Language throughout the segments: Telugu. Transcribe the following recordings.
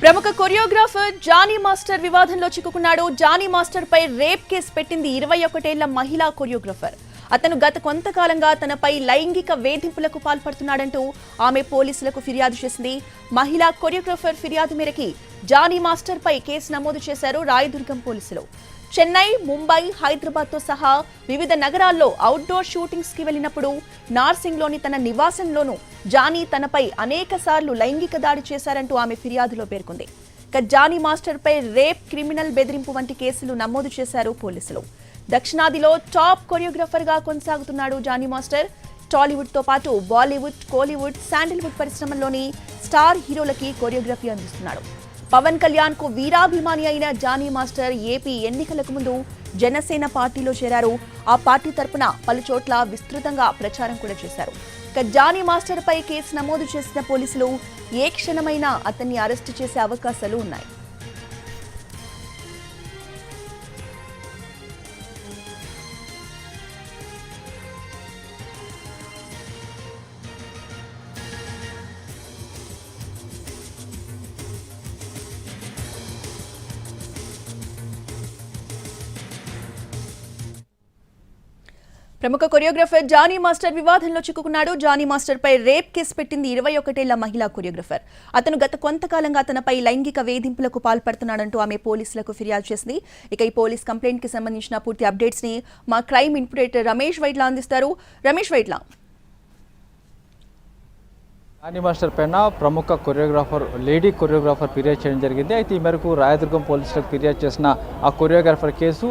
ప్రముఖ కొరియోగ్రాఫర్ జానీ మాస్టర్ వివాదంలో చిక్కుకున్నాడు. జానీ మాస్టర్ పై రేప్ కేసు పెట్టింది 21 ఏళ్ల మహిళా కొరియోగ్రాఫర్. అతను గత కొంతకాలంగా తనపై లైంగిక వేధింపులకు పాల్పడుతున్నాడంటూ ఆమె పోలీసులకు ఫిర్యాదు చేసింది. మహిళా కొరియోగ్రాఫర్ ఫిర్యాదు మేరకు జానీ మాస్టర్ పై కేసు నమోదు చేశారు రాయదుర్గం పోలీసులు. చెన్నై, ముంబై, హైదరాబాద్ తో సహా వివిధ నగరాల్లో అవుట్డోర్ షూటింగ్స్ కి వెళ్లినప్పుడు నార్సింగ్లోని తన నివాసంలోనూ జానీ తనపై అనేకసార్లు లైంగిక దాడి చేశారంటూ ఆమె ఫిర్యాదులో పేర్కొంది. జానీ మాస్టర్ పై రేప్, క్రిమినల్ బెదిరింపు వంటి కేసులు నమోదు చేశారు పోలీసులు. దక్షిణాదిలో టాప్ కొరియోగ్రాఫర్ గా కొనసాగుతున్నాడు జానీ మాస్టర్. టాలీవుడ్ తో పాటు బాలీవుడ్, కోలీవుడ్, శాండిల్వుడ్ పరిశ్రమల్లోని స్టార్ హీరోలకి కొరియోగ్రఫీ అందిస్తున్నాడు. పవన్ కళ్యాణ్ కు వీరాభిమాని అయిన జానీ మాస్టర్ ఏపీ ఎన్నికలకు ముందు జనసేన పార్టీలో చేరారు. ఆ పార్టీ తరపున పలు చోట్ల విస్తృతంగా ప్రచారం కూడా చేశారు. జానీ మాస్టర్ పై కేసు నమోదు చేసిన పోలీసులు ఏ క్షణమైనా అతన్ని అరెస్టు చేసే అవకాశాలు ఉన్నాయి. ప్రముఖ కొరియోగ్రాఫర్ జానీ మాస్టర్ వివాదంలో చిక్కుకున్నాడు. జానీ మాస్టర్ పై రేప్ కేసు పెట్టింది 21 ఏళ్ల మహిళా కొరియోగ్రాఫర్. అతను గత కొంతకాలంగా తనపై లైంగిక వేధింపులకు పాల్పడుతున్నాడంటూ ఆమె పోలీసులకు ఫిర్యాదు చేసింది. ఇక ఈ పోలీస్ కంప్లైంట్ కి సంబంధించిన పూర్తి అప్డేట్స్ ని మా క్రైమ్ ఇన్పుటేటర్ రమేష్ వైట్లా అందిస్తారు. రమేష్ వైట్లా, జానీ మాస్టర్ పైన ప్రముఖ కొరియోగ్రాఫర్, లేడీ కొరియోగ్రాఫర్ ఫిర్యాదు చేయడం జరిగింది. అయితే ఈ మేరకు రాయదుర్గం పోలీసులకు ఫిర్యాదు చేసిన ఆ కొరియోగ్రాఫర్ కేసు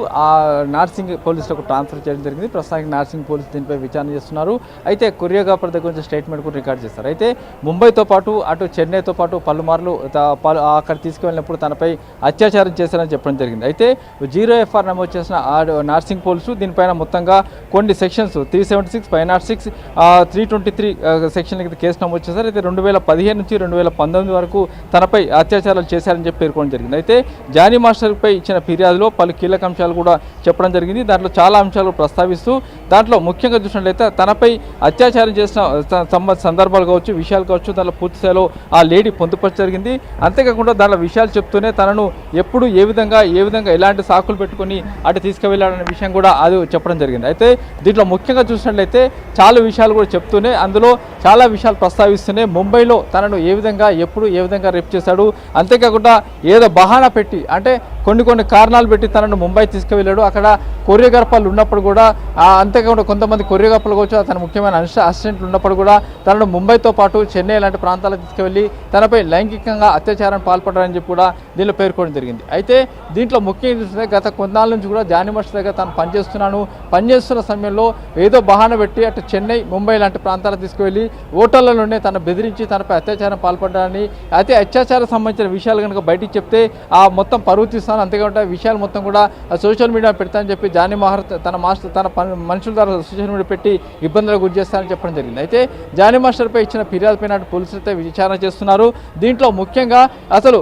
నార్సింగ్ పోలీసులకు ట్రాన్స్ఫర్ చేయడం జరిగింది. ప్రస్తుతానికి నార్సింగ్ పోలీసు దీనిపై విచారణ చేస్తున్నారు. అయితే కొరియోగ్రాఫర్ దగ్గర నుంచి స్టేట్మెంట్ కూడా రికార్డ్ చేస్తారు. అయితే ముంబైతో పాటు అటు చెన్నైతో పాటు పలుమార్లు అక్కడ తీసుకువెళ్ళినప్పుడు తనపై అత్యాచారం చేశారని చెప్పడం జరిగింది. అయితే 0 FR నమోదు చేసిన నార్సింగ్ పోలీసు దీనిపైన మొత్తంగా కొన్ని సెక్షన్స్ 376, 506, 323 సెక్షన్ల కింద కేసు నమోదు చేశారు. అయితే 2015 నుంచి 2019 వరకు తనపై అత్యాచారాలు చేశారని చెప్పి పేర్కొనడం జరిగింది. అయితే జానీ మాస్టర్పై ఇచ్చిన ఫిర్యాదులో పలు కీలక అంశాలు కూడా చెప్పడం జరిగింది. దాంట్లో చాలా అంశాలు ప్రస్తావిస్తూ దాంట్లో ముఖ్యంగా చూసినట్లయితే తనపై అత్యాచారం చేసిన సందర్భాలు కావచ్చు, విషయాలు కావచ్చు, దాంట్లో పూర్తి స్థాయిలో ఆ లేడీ పొందుపరచ జరిగింది. అంతేకాకుండా దాంట్లో విషయాలు చెప్తూనే తనను ఎప్పుడు ఏ విధంగా ఎలాంటి సాకులు పెట్టుకుని అటు తీసుకువెళ్ళాడనే విషయం కూడా అది చెప్పడం జరిగింది. అయితే దీంట్లో ముఖ్యంగా చూసినట్లయితే చాలా విషయాలు కూడా చెప్తూనే అందులో చాలా విషయాలు ప్రస్తావిస్తూనే ముంబైలో తనను ఏ విధంగా రేప్ చేశాడు, అంతేకాకుండా ఏదో బహానా పెట్టి అంటే కొన్ని కారణాలు పెట్టి తనను ముంబై తీసుకువెళ్ళాడు. అక్కడ కొరియోగ్రాఫర్లు ఉన్నప్పుడు కూడా అంతేకాకుండా కొంతమంది కొరియోగ్రాఫర్లు కావచ్చు, అతను ముఖ్యమైన అసిస్టెంట్లు ఉన్నప్పుడు కూడా తనను ముంబైతో పాటు చెన్నై లాంటి ప్రాంతాలకు తీసుకువెళ్ళి తనపై లైంగికంగా అత్యాచారం పాల్పడారని చెప్పి కూడా దీనిలో పేర్కొనడం జరిగింది. అయితే దీంట్లో ముఖ్యంగా చూస్తే గత కొన్నాళ్ళ నుంచి కూడా జానీ మాస్టర్ దగ్గర తాను పనిచేస్తున్న సమయంలో ఏదో బహానా పెట్టి అటు చెన్నై, ముంబై లాంటి ప్రాంతాలకు తీసుకువెళ్ళి హోటళ్లలోనే తన బెదిరించి తనపై అత్యాచారం పాల్పడ్డారని, అయితే అత్యాచారం సంబంధించిన విషయాలు కనుక బయటికి చెప్తే ఆ మొత్తం పరువు తీస్తాను, అంతేకాకుండా విషయాలు మొత్తం కూడా సోషల్ మీడియా పెడతానని చెప్పి జానీ మాస్టర్ తన మనుషుల ద్వారా సోషల్ మీడియా పెట్టి ఇబ్బందులకు గురి చేస్తారని చెప్పడం జరిగింది. అయితే జానీ మాస్టర్పై ఇచ్చిన ఫిర్యాదుపై పోలీసులతో విచారణ చేస్తున్నారు. దీంట్లో ముఖ్యంగా అసలు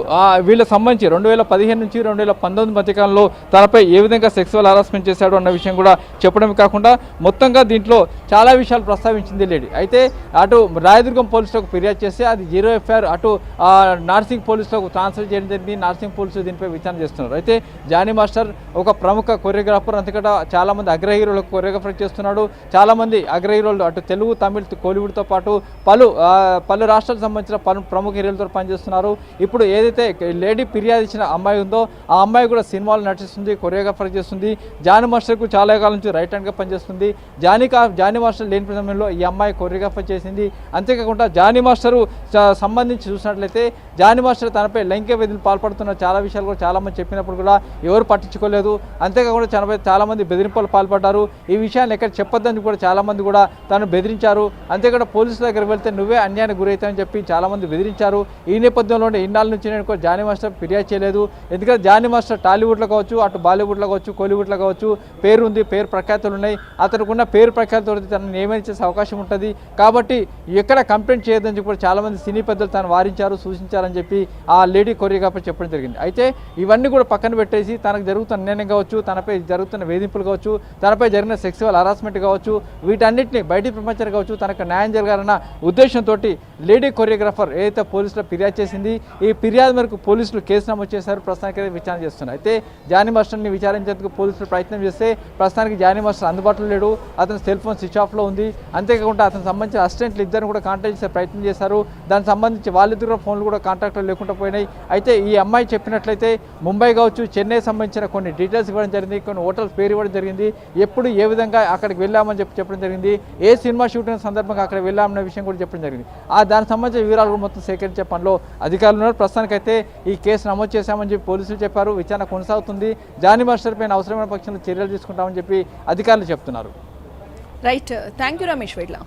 వీళ్ళకి సంబంధించి 2015 నుంచి 2019 మధ్యకాలంలో తనపై ఏ విధంగా సెక్సువల్ హరాస్మెంట్ చేశాడు అన్న విషయం కూడా చెప్పడమే కాకుండా మొత్తంగా దీంట్లో చాలా విషయాలు ప్రస్తావించింది లేడీ. అయితే అటు రాయదుర్గం పోలీసులకు ఫిర్యాదు చేస్తే అది 0 FR అటు నార్సింగ్ పోలీసులకు ట్రాన్స్ఫర్ చేయడం జరిగింది. నార్సింగ్ పోలీసులు దీనిపై విచారణ చేస్తున్నారు. అయితే జానీ మాస్టర్ ఒక ప్రముఖ కొరియోగ్రాఫర్, అంతేకాకుండా చాలా మంది అగ్ర హీరోలకు కొరియోగ్రాఫర్ చేస్తున్నాడు. చాలా మంది అగ్ర హీరోలు అటు తెలుగు, తమిళ్, కోలీవుడ్తో పాటు పలు రాష్ట్రాలకు సంబంధించిన ప్రముఖ హీరోలతో పనిచేస్తున్నారు. ఇప్పుడు ఏదైతే లేడీ ఫిర్యాదు ఇచ్చిన అమ్మాయి ఉందో ఆ అమ్మాయి కూడా సినిమాలు నటిస్తుంది, కొరియోగ్రాఫర్ చేస్తుంది. జానీ మాస్టర్కు చాలా కాలం నుంచి రైట్ హ్యాండ్గా పనిచేస్తుంది. జానీ మాస్టర్ లేని సమయంలో ఈ అమ్మాయి కొరియోగ్రాఫర్ చేసింది. అంతేకాకుండా జానీ మాస్టర్ సంబంధించి చూసినట్లయితే జానీ మాస్టర్ తనపై లైంగిక వేధింపులు పాల్పడుతున్న చాలా విషయాలు కూడా చాలా మంది చెప్పినప్పుడు కూడా ఎవరు పట్టించుకోలేదు. అంతేకాకుండా చాలా మంది బెదిరింపులు పాల్పడ్డారు. ఈ విషయాన్ని ఎక్కడ చెప్పొద్దని కూడా చాలా మంది కూడా తను బెదిరించారు. అంతేకాకుండా పోలీసుల దగ్గర వెళ్తే నువ్వే అన్యాయానికి గురవుతావని చెప్పి చాలా మంది బెదిరించారు. ఈ నేపథ్యంలోనే ఇన్నాళ్ళ నుంచి నేను జానీ మాస్టర్ ఫిర్యాదు చేయలేదు. ఎందుకంటే జానీ మాస్టర్ టాలీవుడ్లో కావచ్చు, అటు బాలీవుడ్లో కావచ్చు, కోలీవుడ్లో కావచ్చు పేరు ఉంది, పేరు ప్రఖ్యాతులు ఉన్నాయి. అతనుకున్న పేరు ప్రఖ్యాతులతో తనను నియమించే అవకాశం ఉంటుంది. కాబట్టి ఎక్కడ కంప్లైంట్ చేయొద్దని చెప్పి చాలా మంది సినీ పెద్దలు తాను వారించారు, సూచించారని చెప్పి ఆ లేడీ కొరియోగ్రాఫర్ చెప్పడం జరిగింది. అయితే ఇవన్నీ కూడా పక్కన పెట్టేసి తనకు జరుగుతున్న అన్యాయం కావచ్చు, తనపై జరుగుతున్న వేధింపులు కావచ్చు, తనపై జరిగిన సెక్సువల్ హరాస్మెంట్ కావచ్చు, వీటన్నిటిని బయటి ప్రపంచాలు కావచ్చు తనకు న్యాయం జరగాలన్న ఉద్దేశంతో లేడీ కొరియోగ్రాఫర్ ఏదైతే పోలీసులు ఫిర్యాదు చేసింది, ఈ ఫిర్యాదు మేరకు పోలీసులు కేసు నమోదు చేశారు. ప్రస్తుతానికి విచారణ చేస్తున్నారు. అయితే జానీ మాస్టర్ని విచారించేందుకు పోలీసులు ప్రయత్నం చేస్తే ప్రస్తుతానికి జానీ మాస్టర్ అందుబాటులో లేడు. అతని సెల్ ఫోన్ స్విచ్ ఆఫ్లో ఉంది. అంతేకాకుండా అతనికి సంబంధించిన అసిస్టెంట్లు ఇద్దరిని కూడా కాంటాక్ట్ చేసే ప్రయత్నం చేశారు. దానికి సంబంధించి వాళ్ళిద్దరు ఫోన్లు కూడా కాంటాక్ట్లో లేకుండా పోయినాయి. అయితే ఈ అమ్మాయి చెప్పినట్లయితే ముంబై కావచ్చు, చెన్నై సంబంధించిన కొన్ని డీటెయిల్స్ ఇవ్వడం జరిగింది, కొన్ని హోటల్స్ పేరు ఇవ్వడం జరిగింది, ఎప్పుడు ఏ విధంగా అక్కడికి వెళ్ళామని చెప్పడం జరిగింది, ఏ సినిమా షూటింగ్ సందర్భంగా అక్కడ వెళ్ళామన్న విషయం కూడా చెప్పడం జరిగింది. దానికి సంబంధించిన వివరాలు కూడా మొత్తం సేకరించే పనిలో అధికారులు ఉన్నారు. ప్రస్తుతానికైతే ఈ కేసు నమోదు చేశామని చెప్పి పోలీసులు చెప్పారు. విచారణ కొనసాగుతుంది. జానీ మాస్టర్ పైన అవసరమైన పక్షంలో చర్యలు తీసుకుంటామని చెప్పి అధికారులు చెప్తున్నారు. Right, thank you Ramesh Vaitla.